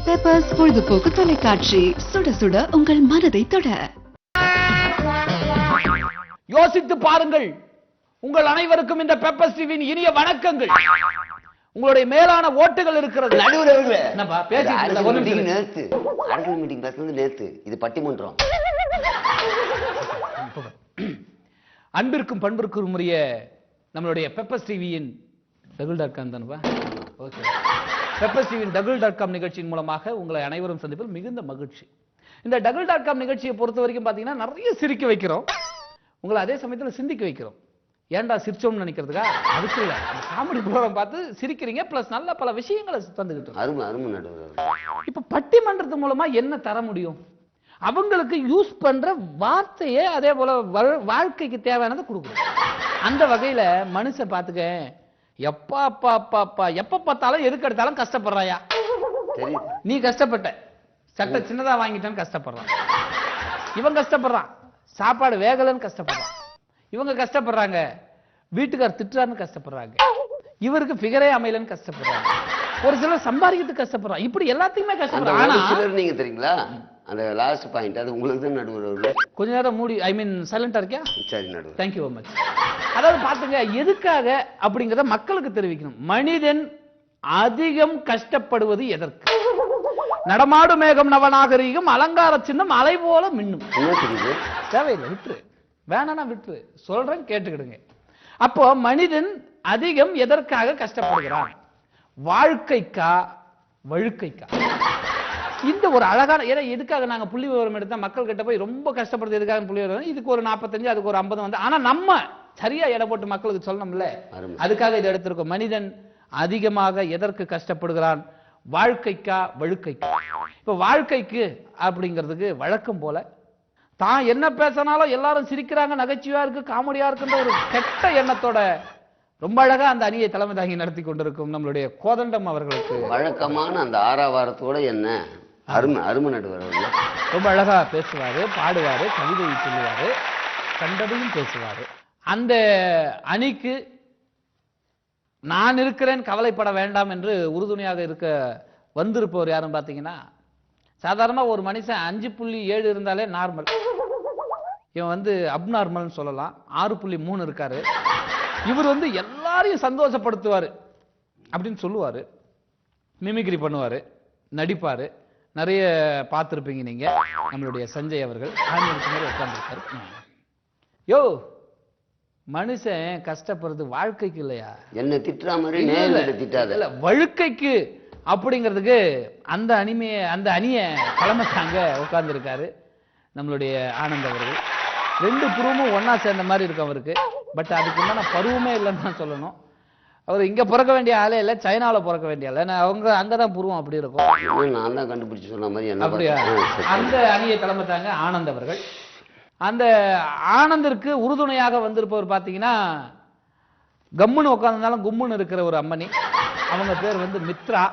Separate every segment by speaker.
Speaker 1: Peppers பொழுதுபோக்கு தொலைக்காட்சி, சுட சுட உங்கள் மனதை தொட.
Speaker 2: யோசித்து பாருங்கள். உங்கள் அனைவருக்கும் இந்த பெப்பர்ஸ் டிவியின் இனிய வணக்கங்கள். உங்களுடைய மேலான ஓட்டுகள் இருக்கிறது.
Speaker 3: நடுவர் அவர்களே,
Speaker 2: என்னப்பா பேசிட்டு
Speaker 3: நேத்து அரசியல் மீட்டிங் பேசுறது நேத்து, இது பட்டிமன்றம்.
Speaker 2: அன்பிற்கும் பண்பிற்கும் உரிய நம்மளுடைய பெப்பர்ஸ் டிவியின் டகுல்.com தானப்பா. ஓகே, பெப்பர்ஸ் டிவியின் டகுல்.com நிகழ்ச்சியின் மூலமாக உங்களை அனைவரும் சந்திப்பில் மிகுந்த மகிழ்ச்சி. இந்த டகுல்.com நிகழ்ச்சியை பொறுத்த வரைக்கும் பாத்தீங்கன்னா நிறைய சிரிக்க வைக்கிறோம், உங்களை அதே சமயத்தில் சிந்திக்க வைக்கிறோம். ஏன்டா சிரிச்சோம்னு நினைக்கிறதுக்கா? அதுக்கு இல்ல, காமெடி ப்ரோகிராம் பார்த்து சிரிக்கிறீங்க, பிளஸ் நல்ல பல விஷயங்களை தந்துகிட்டு.
Speaker 3: அருமை நடுவர்.
Speaker 2: இப்ப பட்டிமன்றத்து மூலமா என்ன தர முடியும்? அவங்களுக்கு யூஸ் பண்ற வார்த்தையே அதே போல வாழ்க்கைக்கு தேவையானதை கொடுக்கணும். அந்த வகையில மனுஷன் பாத்துக்க, எப்ப பார்த்தாலும் எதுக்கு எடுத்தாலும் கஷ்டப்படுறாயா? நீ கஷ்டப்பட்ட, சட்டை சின்னதா வாங்கிட்டான்னு கஷ்டப்படுறான். இவன் கஷ்டப்படுறான், சாப்பாடு வேகலன்னு கஷ்டப்படுறான். இவங்க கஷ்டப்படுறாங்க, வீட்டுக்கார் திட்டுறான்னு கஷ்டப்படுறாங்க. இவருக்கு ஃபிகரே அமையலன்னு கஷ்டப்படுறாங்க. ஒரு சிலர் சம்பாதிக்கிறதுக்கு கஷ்டப்படுறான். இப்படி எல்லாத்தையுமே கஷ்டப்படுறாங்க. ஆனா
Speaker 3: சிலர் நீங்க தெரியுங்களா, அந்த லாஸ்ட் பாயிண்ட் அது உங்களுக்கு தான் நடுவர்.
Speaker 2: கொஞ்ச நேரம் மூடி, ஐ மீன் சைலண்டா இருக்கியா?
Speaker 3: சரி நடுவர்.
Speaker 2: Thank you very much. அதாவது பாத்துங்க, எதுக்காக அப்படிங்கறத மக்களுக்கு தெரிவிக்கணும். மனிதன் அதிகம் கஷ்டப்படுவது எதற்கு? நடமாடு மேகம் நவநாகரீகம் அலங்கார சின்னம் அலை போல மின்னும். தேவையில்லை, விட்டுரு, வேணா விட்டுரு, சொல்றேன் கேட்டுக்கிடுங்க. அப்போ மனிதன் அதிகம் எதற்காக கஷ்டப்படுகிறான்? வாழ்க்கைக்கா வழுக்கைக்கா? இந்த ஒரு அழகான, ஏன்னா எதுக்காக நாங்க புள்ளி விவரம் எடுத்தா மக்கள் கிட்ட போய் ரொம்ப கஷ்டப்படுறது எதுக்காக புள்ளி விவரம், இதுக்கு ஒரு 45 அதுக்கு ஒரு 50 வந்து, ஆனா நம்ம சரியா எடை போட்டு மக்களுக்கு சொல்லணும்ல, அதுக்காக இதை எடுத்திருக்கோம். மனிதன் அதிகமாக எதற்கு கஷ்டப்படுகிறான்? வாழ்க்கைக்கா வழுக்கைக்கா? இப்ப வாழ்க்கைக்கு அப்படிங்கிறதுக்கு வழக்கம் போல தான் என்ன பேசினாலும் எல்லாரும் சிரிக்கிறாங்க, நகைச்சுவையா இருக்கு, காமெடியா இருக்குன்ற ஒரு கெட்ட எண்ணத்தோட ரொம்ப அழகா அந்த அணியை தலைமை தாங்கி நடத்தி கொண்டிருக்கும் நம்மளுடைய கோதண்டம் அவர்களுக்கு
Speaker 3: வழக்கமான அந்த ஆறாவாரத்தோட என்ன அருமை நடுவர்.
Speaker 2: ரொம்ப அழகா பேசுவாரு, பாடுவாரு, கவிதை சொல்லுவாரு, கண்டதையும் பேசுவாரு. அந்த அணிக்கு நான் இருக்கிறேன், கவலைப்பட வேண்டாம் என்று உறுதுணையாக இருக்க வந்திருப்பவர் யாரும் பாத்தீங்கன்னா, சாதாரணமா ஒரு மனுஷன் 5.7 இருந்தாலே நார்மல். இவன் வந்து அப்நார்மல் சொல்லலாம். 6.3 இருக்காரு. இவர் வந்து எல்லாரையும் சந்தோஷப்படுத்துவாரு அப்படின்னு சொல்லுவாரு, மிமிக்ரி பண்ணுவாரு, நடிப்பாரு. நிறைய பார்த்திருப்பீங்க நீங்க. நம்மளுடைய சஞ்சய் அவர்கள் உட்கார்ந்துருக்காரு. யோ, மனுஷன் கஷ்டப்படுறது வாழ்க்கைக்கு இல்லையா?
Speaker 3: என்ன திட்டுற மாதிரி இல்ல,
Speaker 2: வழுக்கைக்கு அப்படிங்கிறதுக்கு அந்த அணிய தலைமை தாங்க உட்கார்ந்து இருக்காரு நம்மளுடைய ஆனந்த் அவர்கள். 2 புருவமும் ஒன்னா சேர்ந்த மாதிரி இருக்கும் அவருக்கு. பட் அதுக்கு உண்டான பருவமே இல்லைன்னு தான் சொல்லணும். அவர் இங்க பிறக்க வேண்டிய ஆளே இல்லை, சைனாவில பிறக்க வேண்டிய ஆள். அவங்க அங்கதான் புருவம் அப்படி இருக்கும்.
Speaker 3: நான் தான் கண்டுபிடிச்சு சொன்ன மாதிரி.
Speaker 2: அப்படியா? அந்த அணியை தலைமை தாங்க ஆனந்த் அவர்கள். அந்த ஆனந்திற்கு உறுதுணையாக வந்திருப்பவர் பாத்தீங்கன்னா, கம்முன்னு உட்கார்ந்தாலும் கும்முன்னு இருக்கிற ஒரு அம்மணி. அவங்க பேர் வந்து மித்ரா.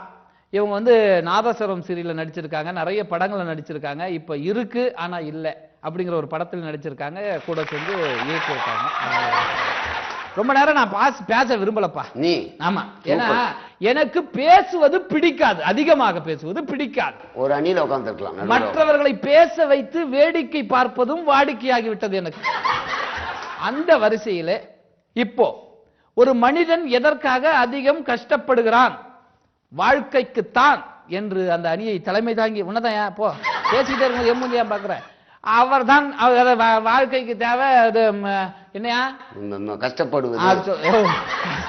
Speaker 2: இவங்க வந்து நாதஸ்வரம் சீரியல்ல நடிச்சிருக்காங்க, நிறைய படங்களை நடிச்சிருக்காங்க. இப்ப இருக்கு ஆனா இல்ல அப்படிங்கிற ஒரு படத்தில் நடிச்சிருக்காங்க, கூட சேர்ந்து இயக்கியிருக்காங்க. ரொம்ப நேரம் நான் பேச விரும்பலப்பா
Speaker 3: நீ.
Speaker 2: ஆமா, ஏன்னா எனக்கு பேசுவது பிடிக்காது, அதிகமாக பேசுவது பிடிக்காது.
Speaker 3: ஒரு அணியில உட்கார்ந்துருக்கலாம்.
Speaker 2: மற்றவர்களை பேச வைத்து வேடிக்கை பார்ப்பதும் வாடிக்கையாகிவிட்டது எனக்கு. அந்த வரிசையில இப்போ ஒரு மனிதன் எதற்காக அதிகம் கஷ்டப்படுகிறான்? வாழ்க்கைக்குத்தான் என்று அந்த அணியை தலைமை தாங்கி, உன்னதான் போ பேசிக்கிட்டே இருக்கும் எம்முந்தியா பாக்குற, அவர் தான் வாழ்க்கைக்கு தேவை. அது என்னையா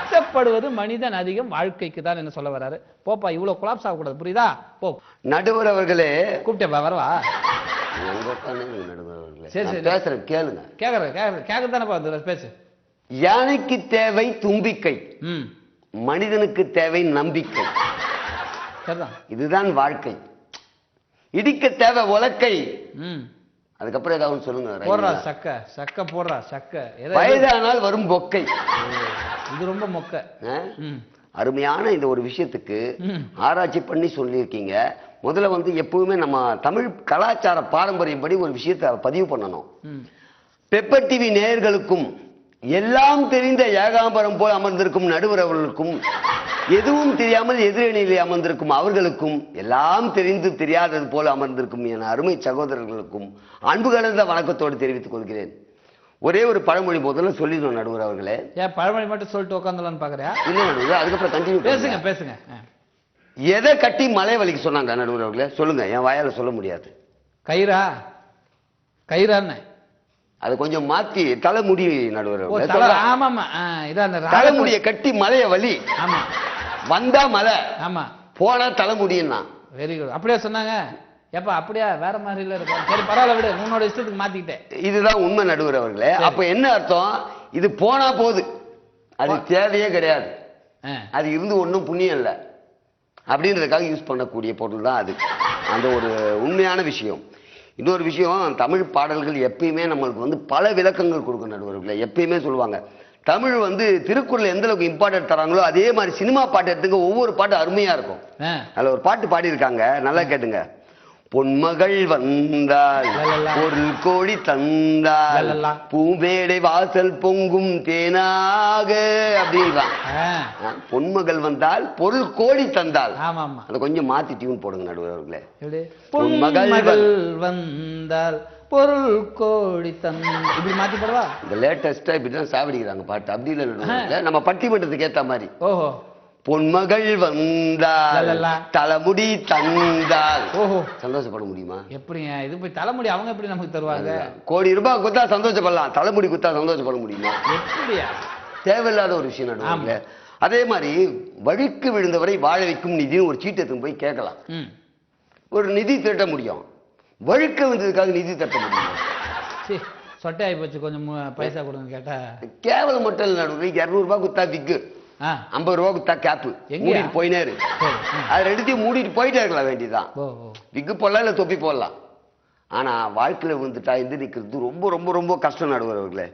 Speaker 2: கஷ்டப்படுவது மனிதன் அதிகம் வாழ்க்கைக்கு தான் என்ன சொல்ல வர்றாரு. போப்பா, இவ்வளவு கொலாப்ஸ் ஆகக்கூடாது, புரியுதா? போ.
Speaker 3: நடுவர் அவர்களே
Speaker 2: கூப்பிட்டேப்பா, வரவா?
Speaker 3: சரி சரி, பேசுறேன் கேளுங்க.
Speaker 2: கேக்குறதானப்பா வந்து பேசு.
Speaker 3: யானைக்கு தேவை தும்பிக்கை, மனிதனுக்கு தேவை நம்பிக்கை. இதுதான் வாழ்க்கை. இடிக்க தேவை உலக்கை. அதுக்கப்புறம் ஏதாவது சொல்லுங்க.
Speaker 2: போடுறா சக்க போடுறா சக்க.
Speaker 3: வயதானால் வரும் பொக்கை.
Speaker 2: இது ரொம்ப மொக்க.
Speaker 3: அருமையான இந்த ஒரு விஷயத்துக்கு ஆராய்ச்சி பண்ணி சொல்லியிருக்கீங்க. முதல்ல வந்து எப்பவுமே நம்ம தமிழ் கலாச்சார பாரம்பரியப்படி ஒரு விஷயத்தை பதிவு பண்ணணும். பெப்பர் டிவி நேயர்களுக்கும் எல்லாம் தெரிந்த ஏகாம்பரம் போல் அமர்ந்திருக்கும் நடுவர் அவர்களுக்கும் எதுவும் தெரியாமல் எதிரணியில் அமர்ந்திருக்கும் அவர்களுக்கும் எல்லாம் தெரிந்து தெரியாதது போல அமர்ந்திருக்கும் என அருமை சகோதரர்களுக்கும் அன்பு கலந்த வணக்கத்தோடு தெரிவித்துக் கொள்கிறேன். ஒரே ஒரு பழமொழி முதல்ல சொல்லிடணும் நடுவர் அவர்களே.
Speaker 2: ஏன் பழமொழி மட்டும் சொல்லிட்டு உட்காந்துலான்னு பாக்குறியா?
Speaker 3: இல்ல நடுவர், அதுக்கப்புறம் கண்டினியூ
Speaker 2: பேசுங்க பேசுங்க.
Speaker 3: எதை கட்டி மலை வலிக்க சொன்னாங்க நடுவர் அவர்களே? சொல்லுங்க, என் வாயால சொல்ல முடியாது.
Speaker 2: கயிறா? கயிறான்னு
Speaker 3: அது கொஞ்சம் மாத்தி தலைமுடி நடுவர்.
Speaker 2: ஆமாமா, இதான்
Speaker 3: தலைமுடியை கட்டி மலைய வலி.
Speaker 2: ஆமா,
Speaker 3: வந்தா மலை,
Speaker 2: ஆமா,
Speaker 3: போனா தலைமுடின்னா.
Speaker 2: Very good. அப்படியே சொன்னாங்க. எப்ப அப்படியா? வேற மாதிரி இல்ல இருக்கும். சரி பரவாயில்ல விடு, உன்னோட இஷ்டத்துக்கு மாத்திக்கிட்டேன்.
Speaker 3: இதுதான் உண்மை நடுவர் அவர்களே. அப்ப என்ன அர்த்தம்? இது போனா போகுது, அது தேவையே கிடையாது, அது இருந்து ஒன்றும் புண்ணியம் இல்லை அப்படின்றதுக்காக யூஸ் பண்ணக்கூடிய பொருள் தான் அது. அந்த ஒரு உண்மையான விஷயம். இன்னொரு விஷயம், தமிழ் பாடல்கள் எப்பயுமே நம்மளுக்கு வந்து பல விளக்கங்கள் கொடுக்கும் நடுவர்களே. எப்பயுமே சொல்லுவாங்க தமிழ் வந்து திருக்குறள் எந்த அளவுக்கு இம்பார்ட்டன்ட் தராங்களோ அதே மாதிரி சினிமா பாட்டு எடுத்துங்க, ஒவ்வொரு பாட்டு அருமையா இருக்கும். அதுல ஒரு பாட்டு பாடியிருக்காங்க, நல்லா கேட்டுங்க. பொன்மகள் வந்தால் பொருள் கோடி தந்தால் பூமேடை வாசல் பொங்கும் தேனாக அப்படின்றான். பொன்மகள் வந்தால் பொருள் கோடி தந்தால். அதை கொஞ்சம் மாத்தி டியூன் போடுங்க நடுவர்களே.
Speaker 2: பொன்மகள் வந்தால் பொருள் கோடி தந்தால் இப்படி மாத்தி போடுவா.
Speaker 3: இந்த லேட்டஸ்டா இப்படிதான் சாவடிக்கிறாங்க பாட்டு. அப்படி இல்லை, நம்ம பட்டிமன்றத்துக்கு ஏத்த மாதிரி.
Speaker 2: ஓஹோ.
Speaker 3: பொன்மகள் வந்தால் தலைமுடி தந்தால். ஓஹோ, சந்தோஷப்பட முடியுமா?
Speaker 2: எப்படிங்க இது போய் தலைமுடி அவங்க எப்படி நமக்கு தருவாங்க?
Speaker 3: கோடி ரூபாய் குத்தா சந்தோஷப்படலாம், தலைமுடி குத்தா சந்தோஷப்பட முடியுமா?
Speaker 2: எப்படியா?
Speaker 3: தேவையில்லாத ஒரு விஷயம் நடுவாங்க. அதே மாதிரி வழுக்கு விழுந்தவரை வாழ வைக்கும் நிதினு ஒரு சீட்டத்துக்கு போய் கேட்கலாம், ஒரு நிதி திரட்ட முடியும். வழுக்க வந்ததுக்காக நிதி திரட்ட முடியும்?
Speaker 2: சொட்டை ஆகி போச்சு, கொஞ்சம் பைசா கொடுங்க கேட்டா
Speaker 3: கேவலம் மட்டும் இல்லை நடுவு. 200 ரூபாய் குத்தா விக்கு, 50 ரூபா குத்தா கேப்பு, மூடிட்டு போயினே இருக்கு. அது ரெண்டுத்தையும் மூடிட்டு போயிட்டே இருக்கலாம் வேண்டியதுதான். விக்கு போடலாம் இல்ல தொப்பி போடலாம். ஆனா வாழ்க்கையில விழுந்துட்டா எந்திரிக்கிறது ரொம்ப ரொம்ப ரொம்ப கஷ்டம் நடுவர்களே.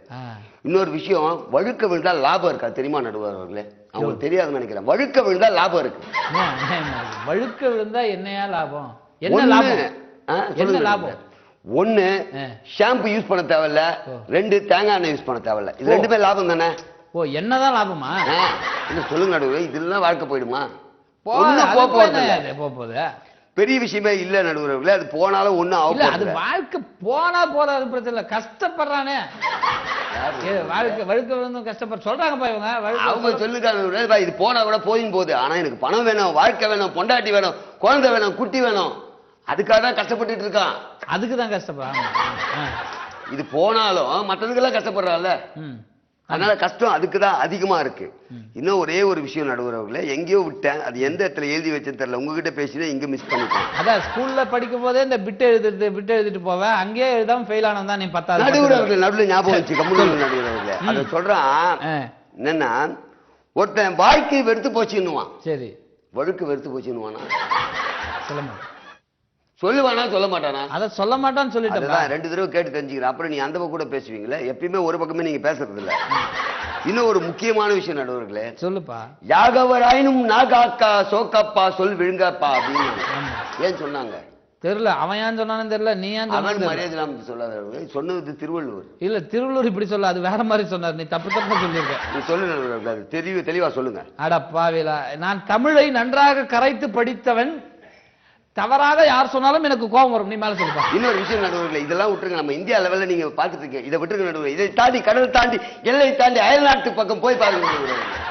Speaker 3: இன்னொரு விஷயம், வழுக்க விழுந்தா லாபம் இருக்கா தெரியுமா நடுவர்களே? அவங்களுக்கு தெரியாதுன்னு நினைக்கிறேன். வழுக்க விழுந்தா லாபம் இருக்கு.
Speaker 2: வழுக்க விழுந்தா என்னையா லாபம்? என்ன லாபம்? என்ன லாபம்?
Speaker 3: ஒண்ணு, ஷாம்பு யூஸ் பண்ண தேவையில்ல. 2, தேங்காய் எண்ணெய் யூஸ் பண்ண தேவையில்ல. இது ரெண்டுமே லாபம் தானே? ஓ, என்னதான் லாபமா? இல்ல சொல்லுங்க நடுவர், இதெல்லாம் வாழ்க்கை போயிடுமா? போகுது, பெரிய விஷயமே இல்ல நடுவர்களே. அது போனாலும் ஒண்ணும் ஆகும். அது வாழ்க்கை போனா போறது பிரச்சனை இல்ல, கஷ்டப்படுறானே வாழ்க்கை. வழுக்க விழுந்தும் கஷ்டப்பட சொல்றாங்கப்பா இவங்க. அவங்க சொல்லுங்க, இது போனா கூட போயும் போகுது. ஆனா எனக்கு பணம் வேணும், வாழ்க்கை வேணும், பொண்டாட்டி வேணும், குழந்தை வேணும், குட்டி வேணும், அதுக்காக தான் கஷ்டப்பட்டு இருக்கான். அதுக்கு தான் கஷ்டப்படுறாங்க. இது போனாலும் மற்றதுக்கெல்லாம் கஷ்டப்படுறாங்கல்ல, அதனால கஷ்டம் அதுக்கு தான் அதிகமா இருக்கு. இன்னும் ஒரே ஒரு விஷயம் நடுவர்களே, எங்கேயோ விட்டேன், அது எந்த இடத்துல எழுதி வச்சேன்னு தெரியல. உங்ககிட்ட பேசினா இங்க மிஸ் பண்ணிட்டேன். அதான் ஸ்கூல்ல படிக்கும் போதே இந்த பிட் எழுதிட்டு போவேன், அங்கேயே எழுதாம ஃபெயில் ஆனவன் தான் நீ 10வது. நடுவில் ஞாபகம் வச்சு கம்முனு நடுவர்களே. அதை சொல்றான் என்னன்னா, ஒருத்தன் வாழ்க்கை வெறுத்து போச்சுன்னுவான். சரி, வழுக்கு வெறுத்து போச்சுன்னுவானா? சொல்ல மாட்டான். சொல்லுவானா சொல்ல மாட்டானா? அதை சொல்ல மாட்டான்னு சொல்லிட்டு 2 தடவை கேட்டு தெரிஞ்சுக்கிறேன். அப்புறம் நீ அந்த பக்கம் கூட பேசுவீங்களே, எப்பயுமே ஒரு பக்கமே நீங்க பேசுறது இல்ல. இன்னும் ஒரு முக்கியமான விஷயம் நடுவர்களே, சொல்லுப்பா. யாகவராயினும் நாகாக்கா சோக்கப்பா சொல் விழுங்கப்பா அப்படின்னு ஏன் சொன்னாங்க தெரியல. அவன் ஏன் சொன்னான்னு தெரியல, நீ ஏன் சொன்ன? மரியாதை சொல்லாத. சொன்னது திருவள்ளுவர் இல்ல, திருவள்ளுவர் இப்படி சொல்ல, அது வேற மாதிரி சொன்னார். நீ தப்பு தப்பா சொல்லிருக்க. நீ சொல்லு, தெளிவா சொல்லுங்க. அடப்பாவிலா, நான் தமிழை நன்றாக கரைத்து படித்தவன், தவறாக யார் சொன்னாலும் எனக்கு கோபம் வரும். நீ மேல சொல்லுப்பா. இன்னொரு விஷயம் நடுவர்களே, இதெல்லாம் விட்டுருங்க. நம்ம இந்தியா லெவல்ல நீங்க பாத்துட்டு இருக்கீங்க, இதை விட்டுருங்க நடுவர்களே. இதை தாண்டி கடல் தாண்டி எல்லை தாண்டி அயல்நாட்டு பக்கம் போய் பாருங்க.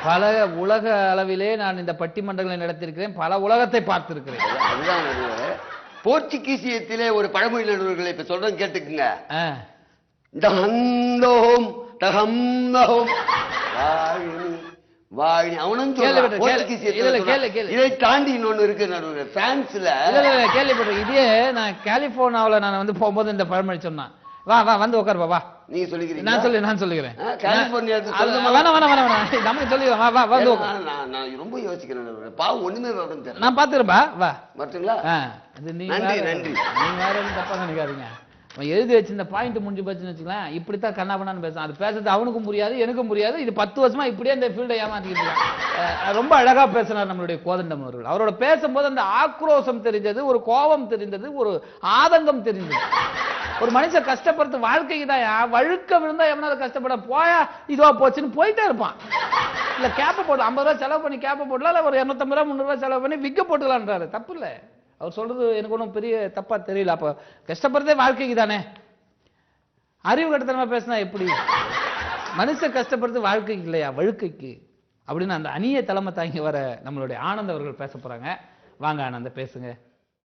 Speaker 3: பல உலக அளவிலே நான் இந்த பட்டிமன்றங்களை நடத்திருக்கிறேன், பல உலகத்தை பார்த்திருக்கிறேன். அதுதான் நடுவர்களே. போர்ச்சுகீசியத்திலே ஒரு பழமொழி நடுவர்களை இப்ப சொல்றேன் கேட்டுக்குங்க. அவனும் இதை தாண்டி இன்னொன்னு இருக்கு நடுவர் பிரான்ஸ்ல. கேள்விப்பட்டிருக்கேன். இதே நான் கலிபோர்னியாவில் நான் வந்து போகும்போது இந்த பழமொழி சொன்னான். வா வா வந்து உட்காருப்பா வா. நீங்க சொல்லிக்கிறீங்க? நான் சொல்லுகிறேன். கலிபோர்னியா நமக்கு சொல்லிக்கிறேன். வா வா வந்து நான் ரொம்ப யோசிக்கிறேன். பாவம் ஒண்ணுமே தெரியல. நான் பாத்துக்கிறேன்பா, வா வரட்டுங்களா? நன்றி நன்றி. நீங்க வேற எதுவும் தப்பா நினைக்காதீங்க. எழுதி வச்சிருந்த பாயிண்ட் முடிஞ்சு போச்சுன்னு வச்சுக்கலாம். இப்படித்தான் கண்ணாபண்ணான்னு பேசுறான். அது பேசுறது அவனுக்கும் புரியாது, எனக்கும் புரியாது. இது 10 வருஷமா இப்படியே இந்த ஃபீல்டை ஏமாத்திக்கிட்டு இருக்கான். ரொம்ப அழகா பேசினார் நம்மளுடைய கோதண்டம் அவர்கள். அவரோட பேசும்போது அந்த ஆக்ரோஷம் தெரிஞ்சது, ஒரு கோபம் தெரிந்தது, ஒரு ஆதங்கம் தெரிந்தது.
Speaker 2: ஒரு மனுஷன் கஷ்டப்படுறது வாழ்க்கைக்கு தான். வழுக்க விழுந்தா எவனாவது கஷ்டப்பட போயா இதுவா போச்சுன்னு போயிட்டே இருப்பான். இல்ல கேப்ப போடு 50 ரூபாய் செலவு பண்ணி கேப்ப போடலாம், இல்ல ஒரு 250 ரூபாய் 300 ரூபாய் செலவு பண்ணி விக்க போட்டுக்கலான்றாரு. தப்பு இல்ல, அவர் சொல்றது எனக்கு ஒன்றும் பெரிய தப்பா தெரியல. அப்ப கஷ்டப்படுறதே வாழ்க்கைக்கு தானே. அறிவு கட்டத்தனமா பேசினா எப்படி? மனுஷன் கஷ்டப்படுறது வாழ்க்கைக்கு இல்லையா, வழுக்கைக்கு அப்படின்னு அந்த அந்நிய தலைமை தாங்கி வர நம்மளுடைய ஆனந்த் அவர்கள் பேச போறாங்க. வாங்க ஆனந்த பேசுங்க.